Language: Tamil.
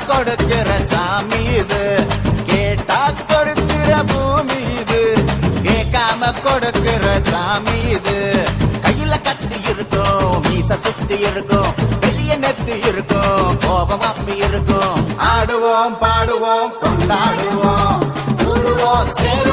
கொடுக்கிற சாமி இது, கேட்டா கொடுக்கிற பூமி இது, கேட்காம கொடுக்கிற சாமி இது. கையில கத்தி இருக்கும், மீச சுத்தி இருக்கும், பெரிய நெத்தி இருக்கும், கோபம் அப்பி இருக்கும். ஆடுவோம் பாடுவோம் கொண்டாடுவோம், கூடுவோம் சேருவோம்.